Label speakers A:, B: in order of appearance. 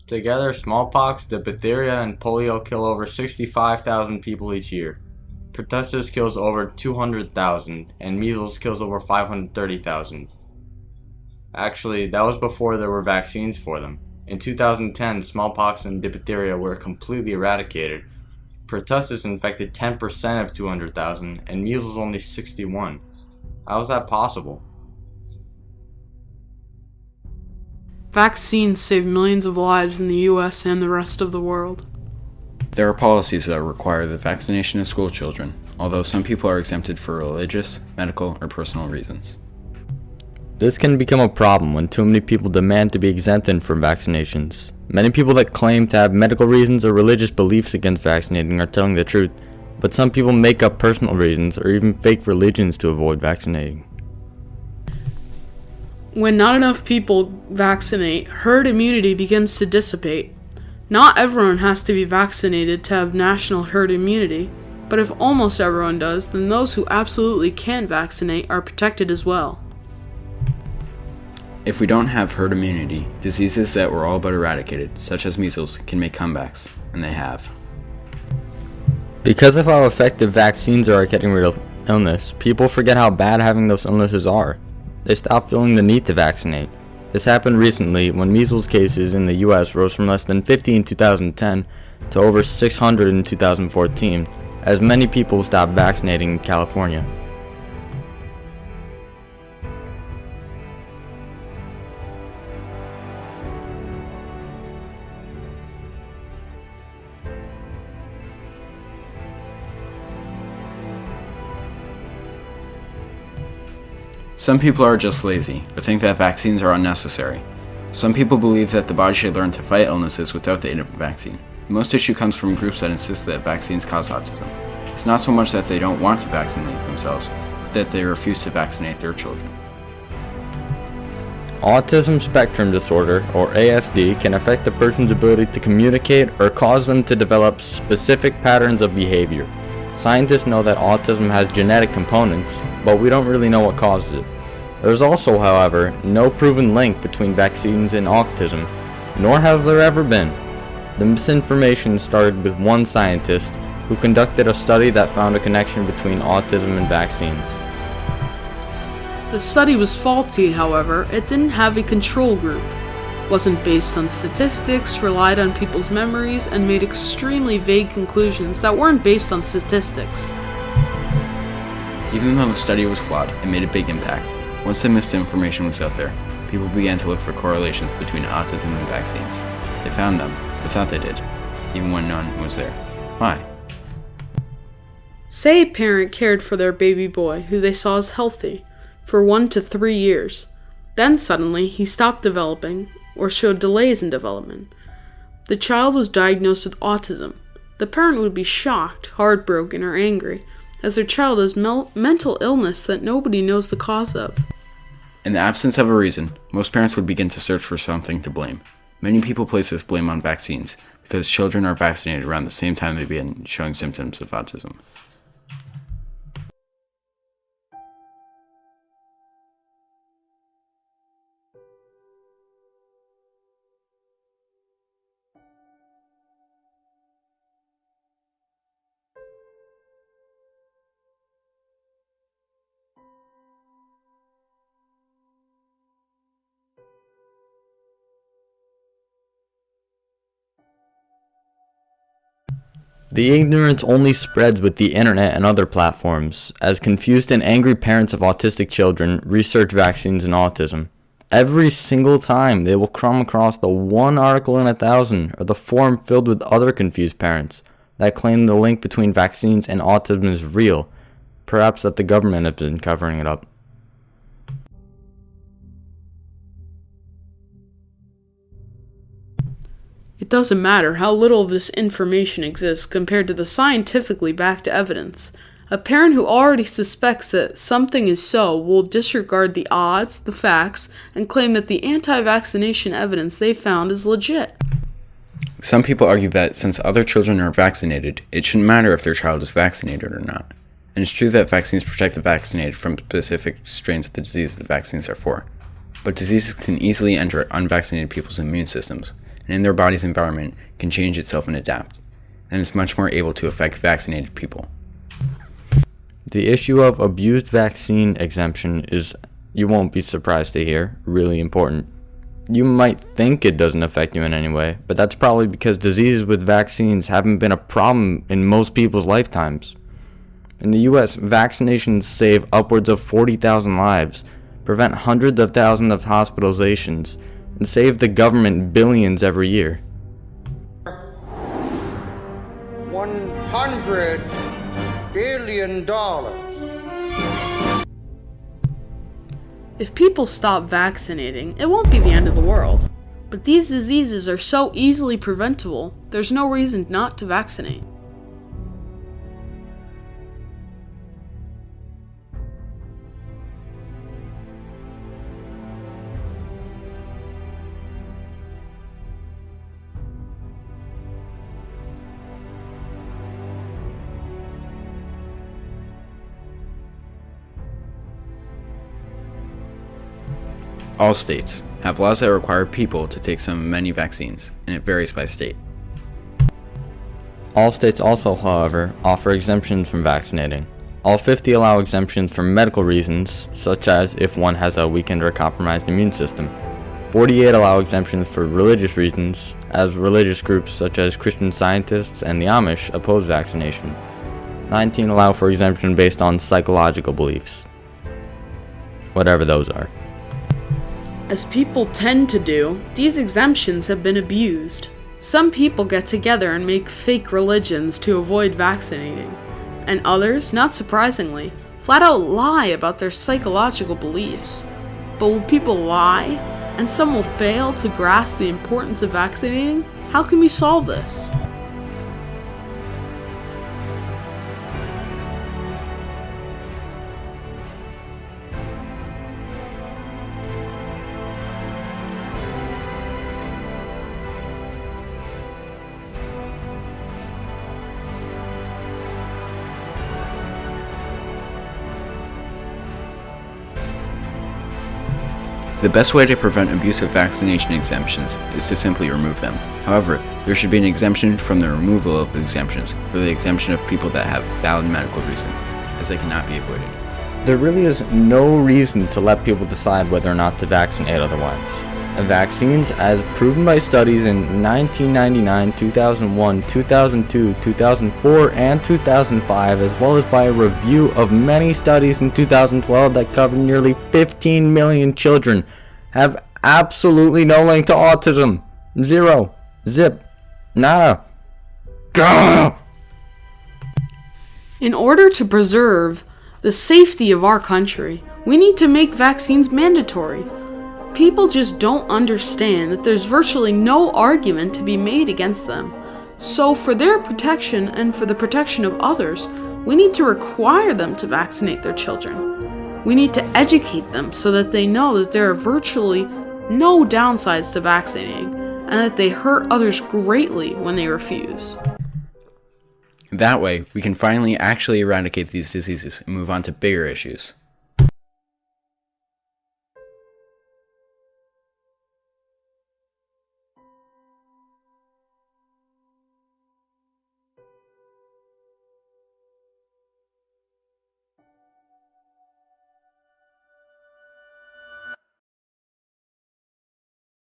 A: Together, smallpox, diphtheria, and polio kill over 65,000 people each year. Pertussis kills over 200,000, and measles kills over 530,000. Actually, that was before there were vaccines for them. In 2010, smallpox and diphtheria were completely eradicated. Pertussis infected 10% of 200,000, and measles only 61. How is that possible?
B: Vaccines save millions of lives in the US and the rest of the world.
C: There are policies that require the vaccination of school children, although some people are exempted for religious, medical, or personal reasons.
A: This can become a problem when too many people demand to be exempted from vaccinations. Many people that claim to have medical reasons or religious beliefs against vaccinating are telling the truth, but some people make up personal reasons or even fake religions to avoid vaccinating.
B: When not enough people vaccinate, herd immunity begins to dissipate. Not everyone has to be vaccinated to have national herd immunity, but if almost everyone does, then those who absolutely can't vaccinate are protected as well.
C: If we don't have herd immunity, diseases that were all but eradicated, such as measles, can make comebacks, and they have.
A: Because of how effective vaccines are at getting rid of illness, people forget how bad having those illnesses are. They stop feeling the need to vaccinate. This happened recently when measles cases in the US rose from less than 50 in 2010 to over 600 in 2014, as many people stopped vaccinating in California.
C: Some people are just lazy, or think that vaccines are unnecessary. Some people believe that the body should learn to fight illnesses without the aid of a vaccine. Most issue comes from groups that insist that vaccines cause autism. It's not so much that they don't want to vaccinate themselves, but that they refuse to vaccinate their children.
A: Autism spectrum disorder, or ASD, can affect a person's ability to communicate or cause them to develop specific patterns of behavior. Scientists know that autism has genetic components, but we don't really know what causes it. There is also, however, no proven link between vaccines and autism, nor has there ever been. The misinformation started with one scientist who conducted a study that found a connection between autism and vaccines.
B: The study was faulty, however. It didn't have a control group, wasn't based on statistics, relied on people's memories, and made extremely vague conclusions that weren't based on statistics.
C: Even though the study was flawed, it made a big impact. Once the misinformation was out there, people began to look for correlations between autism and vaccines. They found them, but thought they did, even when none was there. Why?
B: Say a parent cared for their baby boy, who they saw as healthy, for 1 to 3 years. Then suddenly, he stopped developing, or showed delays in development. The child was diagnosed with autism. The parent would be shocked, heartbroken, or angry, as their child has mental illness that nobody knows the cause of.
C: In the absence of a reason, most parents would begin to search for something to blame. Many people place this blame on vaccines, because children are vaccinated around the same time they begin showing symptoms of autism.
A: The ignorance only spreads with the internet and other platforms, as confused and angry parents of autistic children research vaccines and autism. Every single time they will come across the one article in 1,000 or the forum filled with other confused parents that claim the link between vaccines and autism is real, perhaps that the government has been covering it up.
B: It doesn't matter how little of this information exists compared to the scientifically backed evidence. A parent who already suspects that something is so will disregard the odds, the facts, and claim that the anti-vaccination evidence they found is legit.
C: Some people argue that since other children are vaccinated, it shouldn't matter if their child is vaccinated or not. And it's true that vaccines protect the vaccinated from specific strains of the disease the vaccines are for. But diseases can easily enter unvaccinated people's immune systems, and in their body's environment can change itself and adapt, and is much more able to affect vaccinated people.
A: The issue of abused vaccine exemption is, you won't be surprised to hear, really important. You might think it doesn't affect you in any way, but that's probably because diseases with vaccines haven't been a problem in most people's lifetimes. In the US, vaccinations save upwards of 40,000 lives, prevent hundreds of thousands of hospitalizations, and save the government billions every year.
D: $100 billion.
B: If people stop vaccinating, it won't be the end of the world. But these diseases are so easily preventable, there's no reason not to vaccinate.
C: All states have laws that require people to take some many vaccines, and it varies by state.
A: All states also, however, offer exemptions from vaccinating. All 50 allow exemptions for medical reasons, such as if one has a weakened or compromised immune system. 48 allow exemptions for religious reasons, as religious groups such as Christian Scientists and the Amish oppose vaccination. 19 allow for exemption based on psychological beliefs, whatever those are.
B: As people tend to do, these exemptions have been abused. Some people get together and make fake religions to avoid vaccinating, and others, not surprisingly, flat out lie about their psychological beliefs. But will people lie, and some will fail to grasp the importance of vaccinating? How can we solve this?
C: The best way to prevent abusive vaccination exemptions is to simply remove them. However, there should be an exemption from the removal of exemptions for the exemption of people that have valid medical reasons, as they cannot be avoided.
A: There really is no reason to let people decide whether or not to vaccinate otherwise. Vaccines, as proven by studies in 1999, 2001, 2002, 2004, and 2005, as well as by a review of many studies in 2012 that covered nearly 15 million children, have absolutely no link to autism. Zero. Zip. Nada. Gah!
B: In order to preserve the safety of our country, we need to make vaccines mandatory. People just don't understand that there's virtually no argument to be made against them. So for their protection and for the protection of others, we need to require them to vaccinate their children. We need to educate them so that they know that there are virtually no downsides to vaccinating and that they hurt others greatly when they refuse.
C: That way, we can finally actually eradicate these diseases and move on to bigger issues.